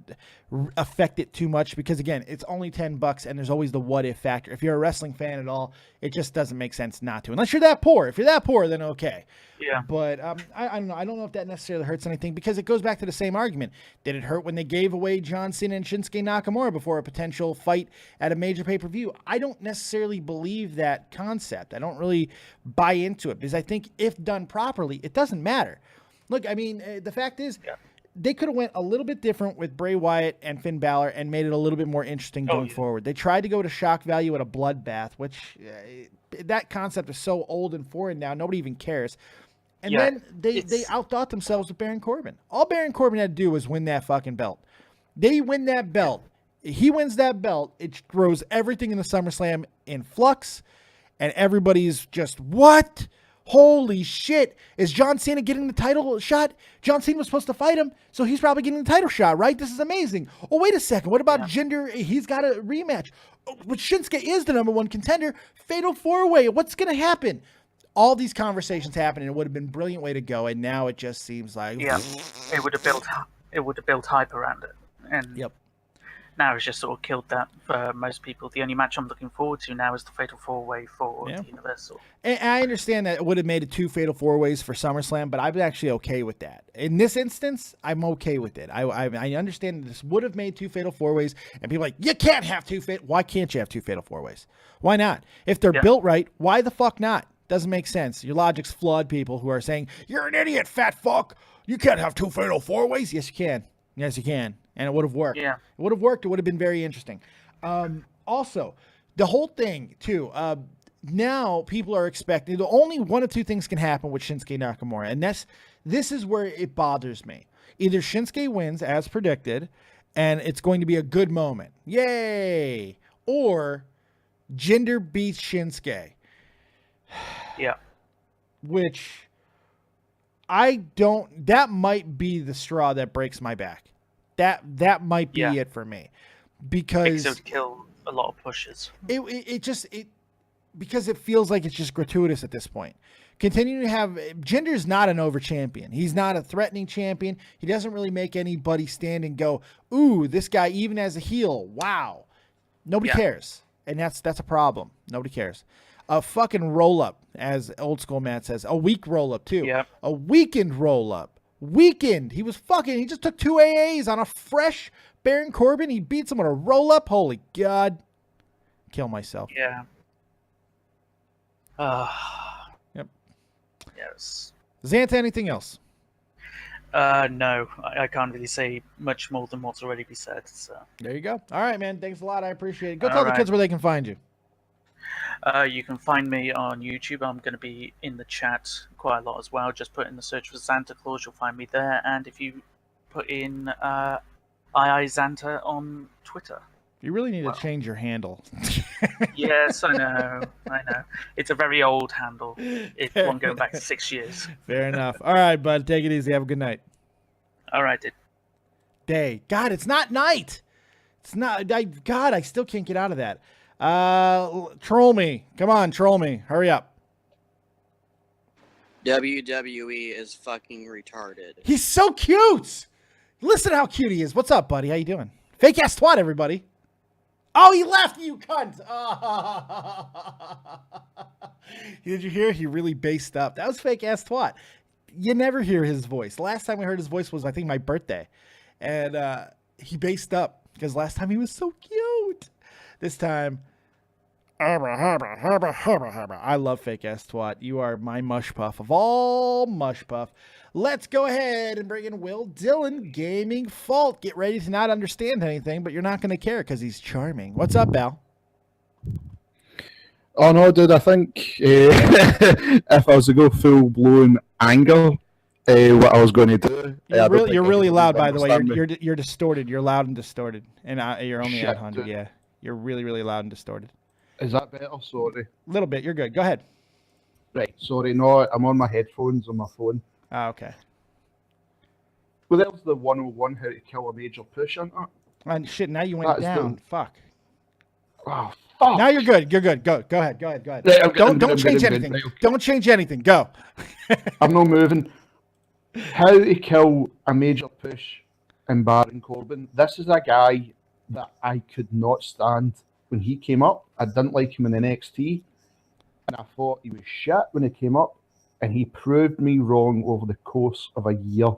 to affect it too much because, again, it's only $10 and there's always the what-if factor. If you're a wrestling fan at all, it just doesn't make sense not to. Unless you're that poor. If you're that poor, then okay. Yeah. But I don't know. I don't know if that necessarily hurts anything because it goes back to the same argument. Did it hurt when they gave away John Cena and Shinsuke Nakamura before a potential fight at a major pay-per-view? I don't necessarily believe that concept. I don't really buy into it because I think if done properly, it doesn't matter. Look, I mean, the fact is, they could have went a little bit different with Bray Wyatt and Finn Balor and made it a little bit more interesting going forward. They tried to go to shock value at a bloodbath, which that concept is so old and foreign now, nobody even cares. And then they outthought themselves with Baron Corbin. All Baron Corbin had to do was win that fucking belt. They win that belt. He wins that belt. It throws everything in the SummerSlam in flux, and everybody's just, what? Holy shit. Is John Cena getting the title shot? John Cena was supposed to fight him, so he's probably getting the title shot, right? This is amazing. Oh, wait a second. What about Jinder? He's got a rematch. But Shinsuke is the #1 contender. Fatal 4-way. What's going to happen? All these conversations happen, and it would have been a brilliant way to go, and now it just seems like... Yeah, it would have built hype around it. And now it's just sort of killed that for most people. The only match I'm looking forward to now is the Fatal 4-way for the Universal. And I understand that it would have made it 2 Fatal 4-ways for SummerSlam, but I'm actually okay with that. In this instance, I'm okay with it. I understand that this would have made 2 Fatal 4-ways, and people are like, you can't have 2 Fatal... Why can't you have 2 Fatal 4-ways? Why not? If they're built right, why the fuck not? Doesn't make sense. Your logic's flawed, people who are saying, you're an idiot, fat fuck. You can't have 2 Fatal 4-ways. Yes, you can. Yes, you can. And it would have worked. Yeah. It would have worked. It would have been very interesting. Also, the whole thing, too, now people are expecting, the only one of 2 things can happen with Shinsuke Nakamura, and this is where it bothers me. Either Shinsuke wins, as predicted, and it's going to be a good moment. Yay! Or Jinder beats Shinsuke. Yeah. Which that might be the straw that breaks my back. That might be it for me. Because it would kill a lot of pushes. Because it feels like it's just gratuitous at this point. Continuing to have Jinder's not an over champion. He's not a threatening champion. He doesn't really make anybody stand and go, ooh, this guy even as a heel. Wow. Nobody cares. And that's a problem. Nobody cares. A fucking roll-up, as old school Matt says. A weak roll-up, too. Yep. A weakened roll-up. Weakened. He just took 2 AAs on a fresh Baron Corbin. He beats him with a roll-up. Holy God. Kill myself. Yeah. Yep. Yes. Xanta, anything else? No. I can't really say much more than what's already been said. So. There you go. All right, man. Thanks a lot. I appreciate it. Go tell the kids where they can find you. You can find me on YouTube. I'm going to be in the chat quite a lot as well. Just put in the search for Santa Claus. You'll find me there. And if you put in Xanta on Twitter. You really need to change your handle. Yes, I know. It's a very old handle. It's one going back 6 years. Fair enough. All right, bud. Take it easy. Have a good night. All right, dude. Day. God, it's not night. It's not. God, I still can't get out of that. Troll me. Come on, troll me. Hurry up. WWE is fucking retarded. He's so cute. Listen how cute he is. What's up, buddy? How you doing? Fake ass twat, everybody. Oh, he left, you cunt. Did you hear? He really based up. That was fake ass twat. You never hear his voice. The last time we heard his voice was, I think, my birthday. And he based up because last time he was so cute. This time, I love fake ass twat. You are my mush puff of all mush puff. Let's go ahead and bring in Will Dillon, Gaming Fault. Get ready to not understand anything, but you're not going to care because he's charming. What's up, Al? Oh no, dude! I think if I was to go full blown anger, what I was going to do. You're really loud, by the way. You're distorted. You're loud and distorted, and you're only at 100. Dude. Yeah, you're really loud and distorted. Is that better? Sorry. A little bit. You're good. Go ahead. Right. Sorry. No, I'm on my headphones on my phone. Oh, okay. Well, that was the 101 how to kill a major push, isn't it? And shit, now you went down. Fuck. Oh, fuck. Now you're good. You're good. Go ahead. Right, Don't change anything. Right, okay. Don't change anything. Go. I'm not moving. How to kill a major push in Baron Corbin. This is a guy that I could not stand when he came up. I didn't like him in NXT, and I thought he was shit when he came up, and he proved me wrong over the course of a year.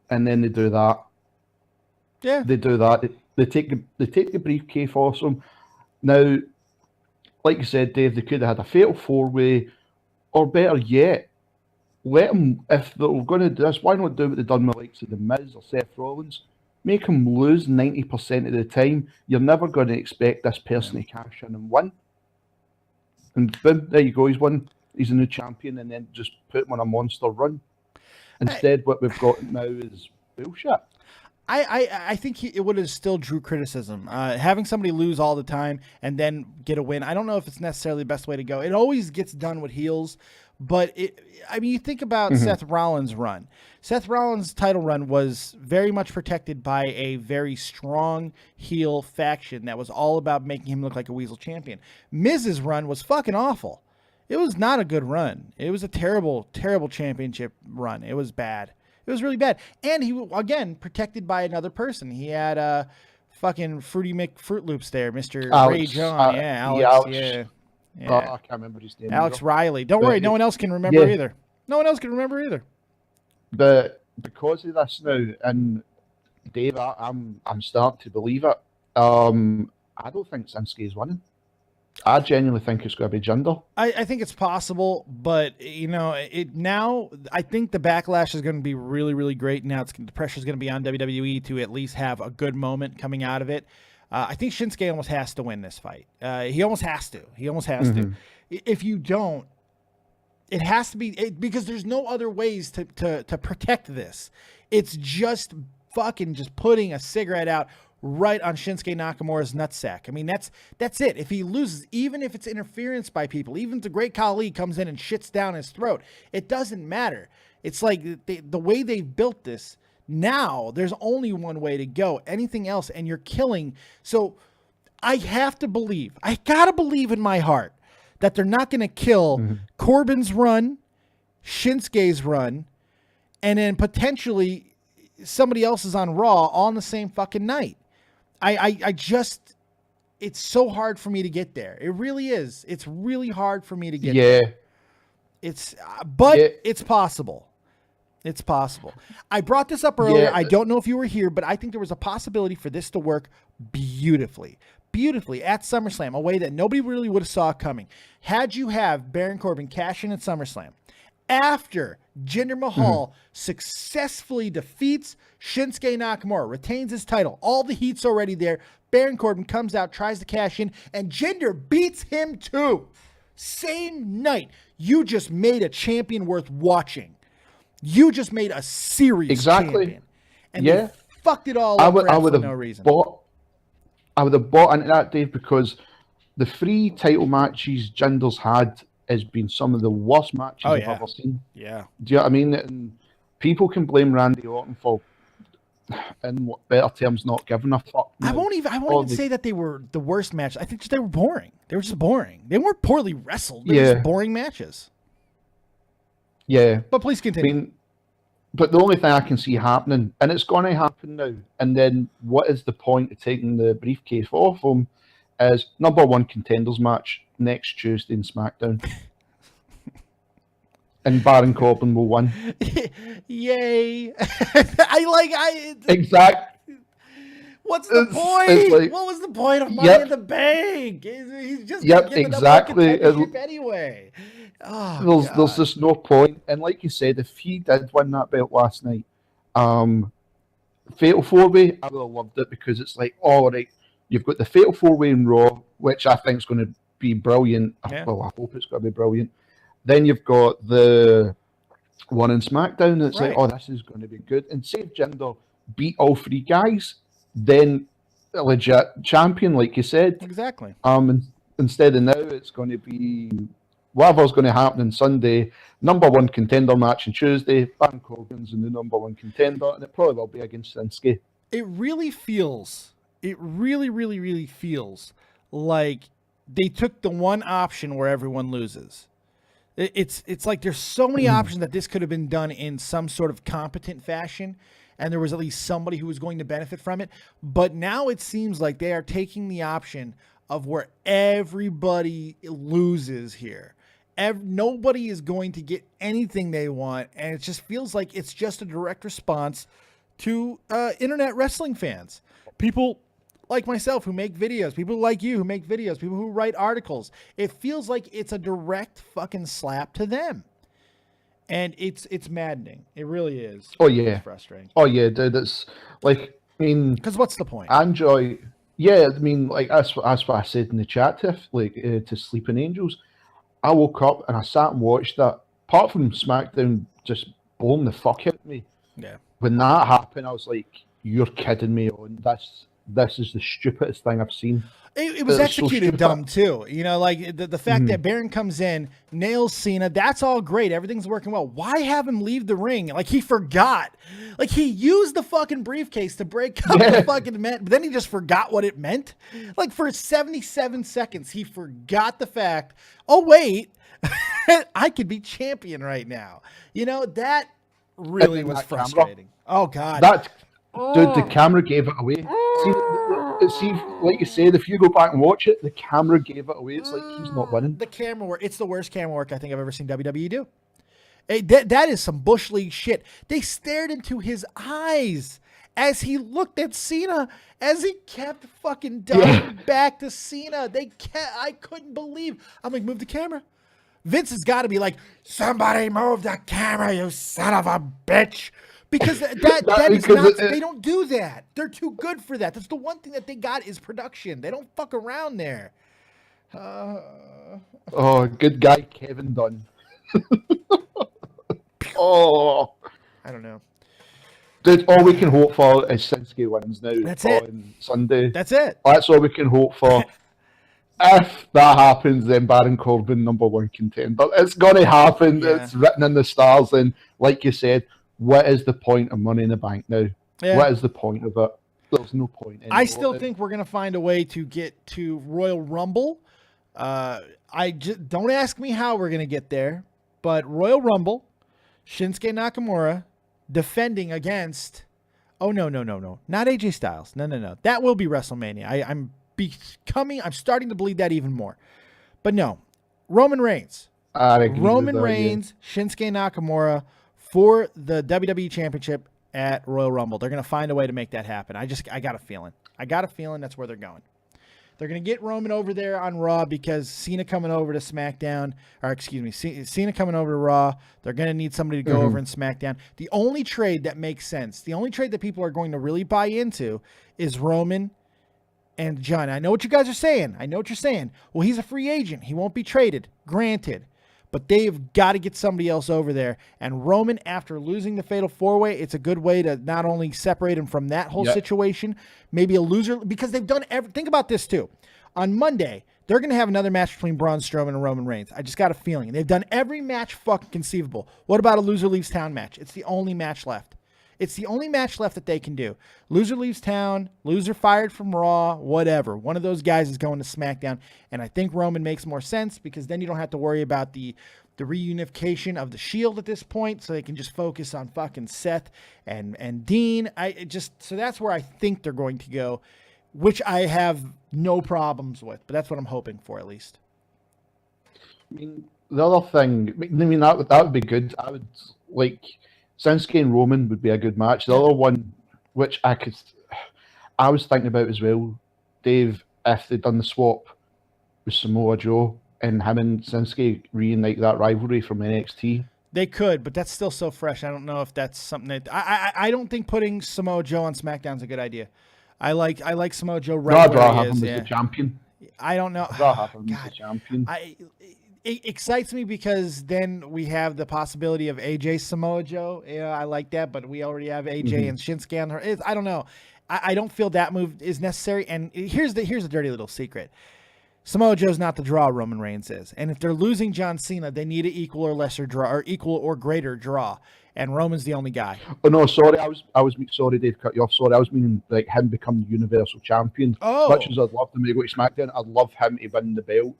And then they do that. Yeah. They do that. They take the briefcase off him. Now, like you said, Dave, they could have had a fatal 4-way, or better yet, let them, if they're going to do this, why not do what they've done with likes of The Miz or Seth Rollins? Make them lose 90% of the time. You're never going to expect this person to cash in and win. And boom, there you go, he's won. He's a new champion, and then just put him on a monster run. Instead, what we've got now is bullshit. I think it would have still drew criticism. Having somebody lose all the time and then get a win, I don't know if it's necessarily the best way to go. It always gets done with heels, but you think about Seth Rollins' run. Seth Rollins' title run was very much protected by a very strong heel faction that was all about making him look like a weasel champion. Miz's run was fucking awful. It was not a good run. It was a terrible, terrible championship run. It was bad. It was really bad. And he, again, protected by another person. He had fucking Fruity Fruit Loops there, Mr. Ray John. Alex. Yeah. Oh, I can't remember his name. Alex Riley. Don't worry, no one else can remember either. No one else can remember either. But because of this now, and Dave, I'm starting to believe it. I don't think Shinsuke's winning. I genuinely think it's going to be Jinder. I think it's possible, but now I think the backlash is going to be really, really great. Now the pressure is going to be on WWE to at least have a good moment coming out of it. I think Shinsuke almost has to win this fight. He almost has to. To. If you don't, it has to be because there's no other ways to protect this. It's just fucking just putting a cigarette out right on Shinsuke Nakamura's nutsack. I mean, that's it. If he loses, even if it's interference by people, even if the Great Khali comes in and shits down his throat, it doesn't matter. It's like the way they've built this, now there's only one way to go. Anything else, and you're killing. So I have to believe, I gotta believe in my heart that they're not going to kill Corbin's run, Shinsuke's run, and then potentially somebody else is on Raw on the same fucking night. I just, it's so hard for me to get there. It really is. It's really hard for me to get there. It's possible. It's possible. I brought this up earlier. I don't know if you were here, but I think there was a possibility for this to work beautifully at SummerSlam, a way that nobody really would have saw coming. Had you have Baron Corbin cash in at SummerSlam after Jinder Mahal successfully defeats Shinsuke Nakamura, retains his title, all the heat's already there, Baron Corbin comes out, tries to cash in, and Jinder beats him too. Same night, you just made a champion worth watching. You just made a serious champion. And they fucked it all I up would for have no reason. I would have bought into that, Dave, because the 3 title matches Jinder's had has been some of the worst matches I've ever seen. Yeah. Do you know what I mean? And people can blame Randy Orton for, in what better terms, not giving a fuck. I won't even say that they were the worst match. I think just they were boring. They were just boring. They weren't poorly wrestled. They were just boring matches. Yeah. But please continue. I mean, but the only thing I can see happening, and it's going to happen now, and then what is the point of taking the briefcase off them, is number 1 contenders match next Tuesday in SmackDown. And Baron Corbin will win. Yay. Exactly. What's the point? Like, what was the point of Money in the Bank? He's just exactly. Anyway. Oh, there's just no point. And like you said, if he did win that belt last night, Fatal 4-Way, I would have loved it, because it's like, all right, you've got the Fatal 4-Way in Raw, which I think is going to be brilliant. Yeah. Well, I hope it's going to be brilliant. Then you've got the one in SmackDown. It's like, oh, this is going to be good. And say if Jinder beat all 3 guys, then a legit champion, like you said. Exactly. Instead of now, it's going to be whatever's going to happen on Sunday. Number 1 contender match on Tuesday. Baron Corbin's in the number 1 contender, and it probably will be against Shinsuke. It really really feels like they took the one option where everyone loses. It's like there's so many options that this could have been done in some sort of competent fashion, and there was at least somebody who was going to benefit from it. But now it seems like they are taking the option of where everybody loses here. Nobody is going to get anything they want, and it just feels like it's just a direct response to internet wrestling fans. People like myself who make videos, people like you who make videos, people who write articles. It feels like it's a direct fucking slap to them. And it's maddening. It really is. Oh, yeah. It's frustrating. Oh, yeah, dude. It's like, I mean... Because what's the point? I enjoy... Yeah, I mean, like, that's what I said in the chat to Sleeping Angels. I woke up and I sat and watched that. Apart from SmackDown just blowing the fuck out of me. Yeah. When that happened, I was like, you're kidding me on. This is the stupidest thing I've seen. It was executed dumb too. You know, like the fact that Baron comes in, nails Cena, that's all great. Everything's working well. Why have him leave the ring? Like he forgot. Like he used the fucking briefcase to break up the fucking meant, but then he just forgot what it meant. Like for 77 seconds, he forgot the fact, oh wait, I could be champion right now. You know, that really was frustrating. Oh God. Dude, the camera gave it away. See, like you said, if you go back and watch it, the camera gave it away. It's like he's not winning. The camera work, it's the worst camera work I think I've ever seen WWE do. That is some Bush League shit. They stared into his eyes as he looked at Cena, as he kept fucking diving back to Cena. I couldn't believe. I'm like, move the camera. Vince has got to be like, somebody move the camera, you son of a bitch. Because that is not, they don't do that. They're too good for that. That's the one thing that they got is production. They don't fuck around there. Oh, good guy, Kevin Dunn. Oh. I don't know. Dude, all we can hope for is Shinsuke wins now. That's it. On Sunday. That's it. That's all we can hope for. If that happens, then Baron Corbin, number 1 contender. It's going to happen. Yeah. It's written in the stars. And like you said, what is the point of Money in the Bank now? Yeah. What is the point of it? There's no point anymore. I still think we're going to find a way to get to Royal Rumble. Don't ask me how we're going to get there, but Royal Rumble, Shinsuke Nakamura defending against, not AJ Styles. No. That will be WrestleMania. I'm starting to believe that even more. But no, Roman Reigns. Shinsuke Nakamura for the WWE Championship at Royal Rumble. They're going to find a way to make that happen. I got a feeling. That's where they're going. They're going to get Roman over there on Raw because Cena coming over to SmackDown, Cena coming over to Raw. They're going to need somebody to go over in SmackDown. The only trade that makes sense, the only trade that people are going to really buy into is Roman and John. I know what you guys are saying. Well, he's a free agent. He won't be traded. Granted. but they've got to get somebody else over there. And Roman, after losing the Fatal 4-Way, it's a good way to not only separate him from that whole situation, maybe a loser, because they've done think about this too. On Monday, they're going to have another match between Braun Strowman and Roman Reigns. I just got a feeling. And they've done every match fucking conceivable. What about a loser leaves town match? It's the only match left. It's the only match left that they can do. Loser leaves town, loser fired from Raw, whatever. One of those guys is going to SmackDown. And I think Roman makes more sense because then you don't have to worry about the reunification of the Shield at this point, so they can just focus on fucking Seth and Dean. So that's where I think they're going to go, which I have no problems with, but that's what I'm hoping for at least. I mean, the other thing, that would be good. I would like Shinsuke and Roman would be a good match. The other one, which I was thinking about as well, Dave, if they'd done the swap with Samoa Joe and him and Shinsuke reunite that rivalry from NXT. They could, but that's still so fresh. I don't know if that's something that I don't think putting Samoa Joe on SmackDown is a good idea. I like Samoa Joe right where he is. The champion. I don't know. The champion. It excites me because then we have the possibility of AJ Samoa Joe. Yeah, I like that, but we already have AJ and Shinsuke on her. I don't know. I don't feel that move is necessary. And here's the dirty little secret. Samoa Joe's not the draw Roman Reigns is. And if they're losing John Cena, they need an equal or lesser draw, or equal or greater draw. And Roman's the only guy. Oh no, sorry, I was sorry, Dave, cut you off. Sorry, I was meaning like him become the Universal Champion. Oh. Much as I'd love him to go to SmackDown, I'd love him to win the belt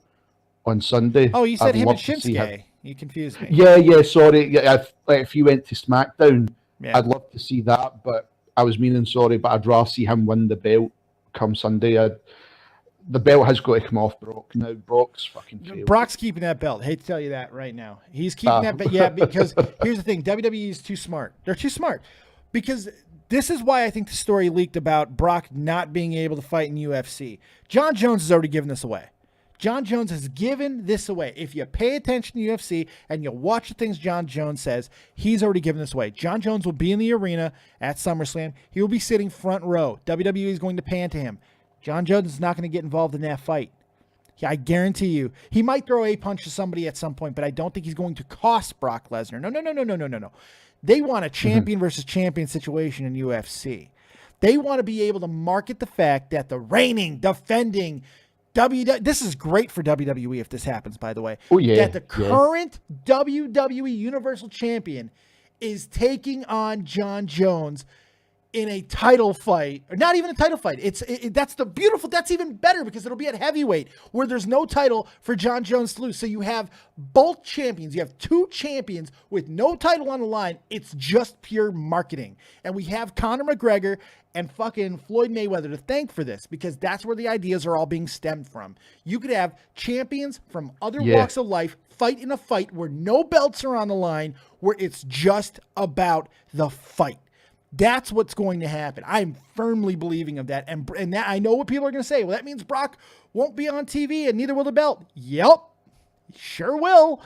on Sunday. Oh, you said him and to see Shinsuke. You confused me. Yeah, sorry. Yeah, if he went to SmackDown, Yeah. I'd love to see that, but I was meaning sorry, but I'd rather see him win the belt come Sunday. The belt has got to come off Brock. Now Brock's fucking failed. Brock's keeping that belt. Hate to tell you that right now. He's keeping that belt. Yeah, because here's the thing. WWE is too smart. They're too smart. Because this is why I think the story leaked about Brock not being able to fight in UFC. John Jones has already given this away. John Jones has given this away. If you pay attention to UFC and you watch the things John Jones says, he's already given this away. John Jones will be in the arena at SummerSlam. He will be sitting front row. WWE is going to pan to him. John Jones is not going to get involved in that fight. I guarantee you. He might throw a punch to somebody at some point, but I don't think he's going to cost Brock Lesnar. No. They want a champion versus champion situation in UFC. They want to be able to market the fact that the reigning, defending WWE. This is great for WWE if this happens, by the way. Oh, yeah. That the current WWE Universal Champion is taking on John Jones in a title fight, or not even a title fight. That's even better because it'll be at heavyweight where there's no title for John Jones to lose. So you have both champions. You have two champions with no title on the line. It's just pure marketing. And we have Conor McGregor and fucking Floyd Mayweather to thank for this because that's where the ideas are all being stemmed from. You could have champions from other walks of life fight in a fight where no belts are on the line, where it's just about the fight. That's what's going to happen. I'm firmly believing of that. And that, I know what people are going to say. Well, that means Brock won't be on TV and neither will the belt. Yep. Sure will.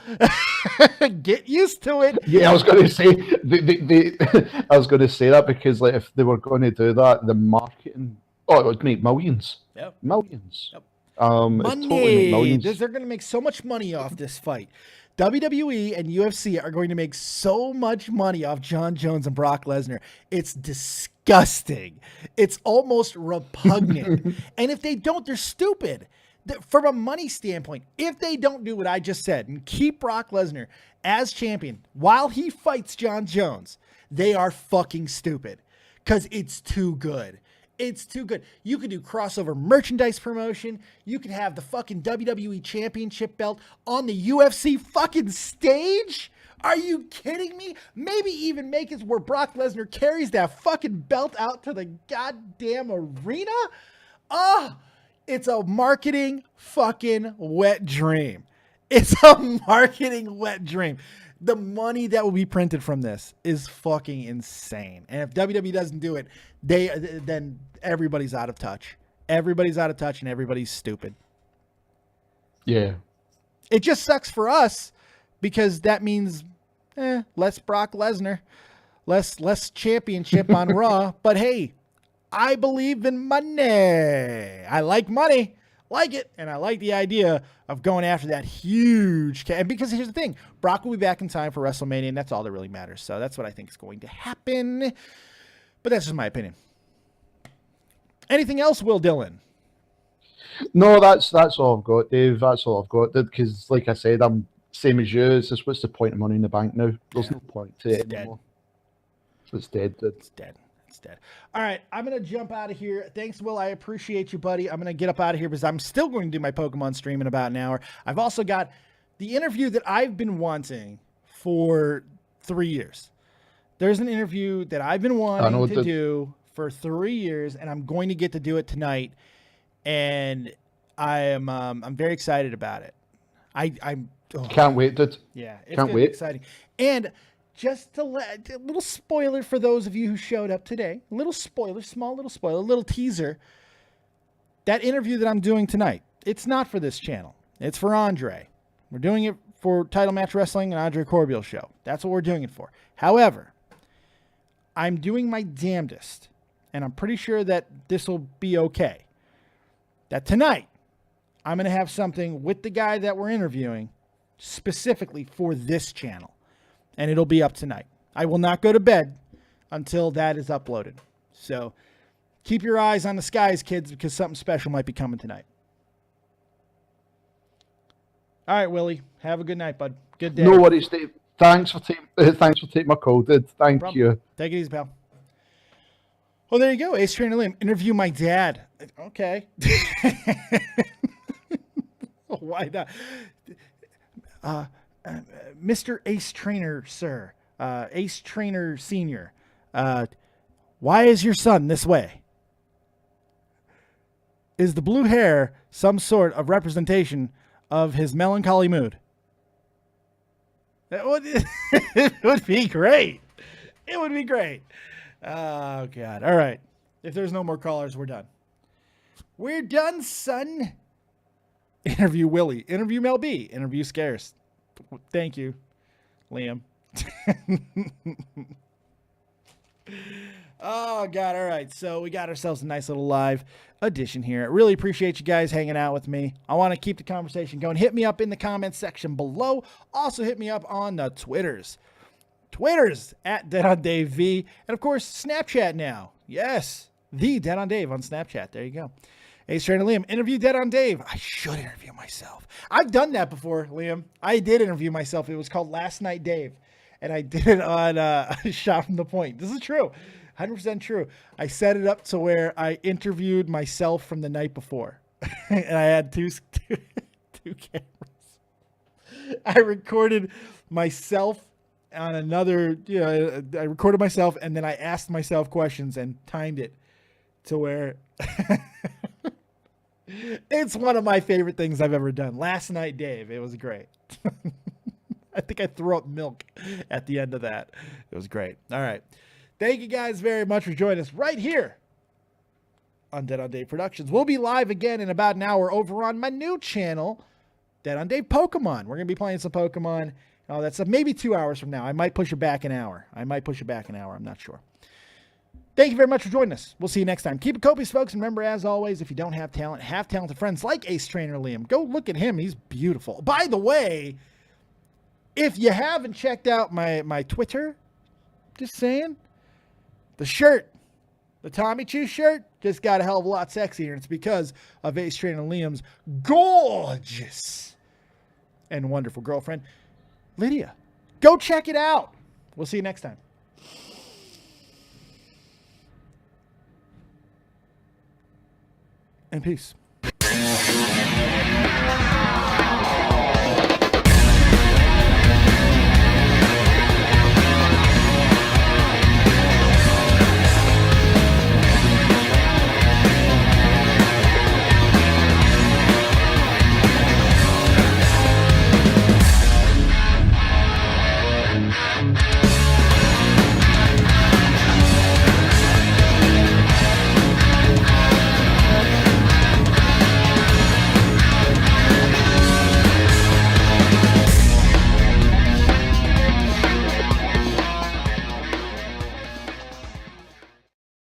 Get used to it. Yeah, I was going to say I was going to say that because like if they were going to do that, the marketing, it would make millions. Yep. Millions. Yep. Money. Totally make millions. They're going to make so much money off this fight. WWE and UFC are going to make so much money off John Jones and Brock Lesnar. It's disgusting. It's almost repugnant. And if they don't, they're stupid. From a money standpoint, if they don't do what I just said and keep Brock Lesnar as champion while he fights John Jones, they are fucking stupid because it's too good. It's too good. You could do crossover merchandise promotion. You could have the fucking WWE Championship belt on the UFC fucking stage. Are you kidding me? Maybe even make it where Brock Lesnar carries that fucking belt out to the goddamn arena. It's a marketing fucking wet dream. It's a marketing wet dream. The money that will be printed from this is fucking insane. And if WWE doesn't do it, then everybody's out of touch. Everybody's out of touch and everybody's stupid. Yeah. It just sucks for us because that means less Brock Lesnar, less championship on Raw. But hey, I believe in money. I like money. like it, and I like the idea of going after that huge because here's the thing, Brock will be back in time for WrestleMania, and that's all that really matters. So that's what I think is going to happen. But that's just my opinion. Anything else, Will Dillon? No, that's all I've got, Dave. That's all I've got. Because, like I said, I'm same as you. It's just, what's the point of Money in the Bank now? There's no point to it anymore. So it's dead, dude. It's dead. It's dead. All right, I'm going to jump out of here. Thanks, Will. I appreciate you, buddy. I'm going to get up out of here because I'm still going to do my Pokemon stream in about an hour. I've also got the interview that I've been wanting for 3 years. There's an interview that I've been wanting to do for 3 years, and I'm going to get to do it tonight. And I'm very excited about it. I'm can't wait, dude. Yeah, it's can't gonna wait. be exciting. And just to let a little spoiler for those of you who showed up today, a little spoiler, small little spoiler, a little teaser. That interview that I'm doing tonight, it's not for this channel. It's for Andre. We're doing it for Title Match Wrestling and Andre Corbeil's show. That's what we're doing it for. However, I'm doing my damnedest, and I'm pretty sure that this will be okay, that tonight I'm going to have something with the guy that we're interviewing specifically for this channel, and it'll be up tonight. I will not go to bed until that is uploaded. So keep your eyes on the skies, kids, because something special might be coming tonight. All right, Willie, have a good night, bud. Good day. No worries, Dave. Thanks for taking my call, dude. Thank you. Take it easy, pal. Well, there you go. Ace Trainer Liam. Interview my dad. Okay. Why not? Mr. Ace Trainer, sir. Ace Trainer Senior. Why is your son this way? Is the blue hair some sort of representation of his melancholy mood? It would be great. It would be great. Oh, God. All right. If there's no more callers, we're done. We're done, son. Interview Willie. Interview Mel B. Interview Scarce. Thank you, Liam. Oh, God. All right. So we got ourselves a nice little live edition here. I really appreciate you guys hanging out with me. I want to keep the conversation going. Hit me up in the comments section below. Also hit me up on the Twitters. Twitters at Dead on Dave V. And of course, Snapchat now. Yes. The Dead on Dave on Snapchat. There you go. Ace Trainer Liam. Interview Dead on Dave. I should interview myself. I've done that before, Liam. I did interview myself. It was called Last Night Dave. And I did it on Shot from the Point. This is true. 100% true. I set it up to where I interviewed myself from the night before. And I had two cameras. I recorded myself on another, I recorded myself and then I asked myself questions and timed it to where it's one of my favorite things I've ever done. Last Night Dave. It was great. I think I threw up milk at the end of that. It was great. All right. Thank you guys very much for joining us right here on Dead on Dave Productions. We'll be live again in about an hour over on my new channel, Dead on Dave Pokemon. We're going to be playing some Pokemon and all that stuff. Maybe 2 hours from now. I might push it back an hour. I'm not sure. Thank you very much for joining us. We'll see you next time. Keep it copious, folks. And remember, as always, if you don't have talent, have talented friends like Ace Trainer Liam. Go look at him. He's beautiful. By the way, if you haven't checked out my Twitter, just saying, the shirt, the Tommy C shirt, just got a hell of a lot sexier. And it's because of Ace Trainer Liam's gorgeous and wonderful girlfriend, Lydia. Go check it out. We'll see you next time. And peace.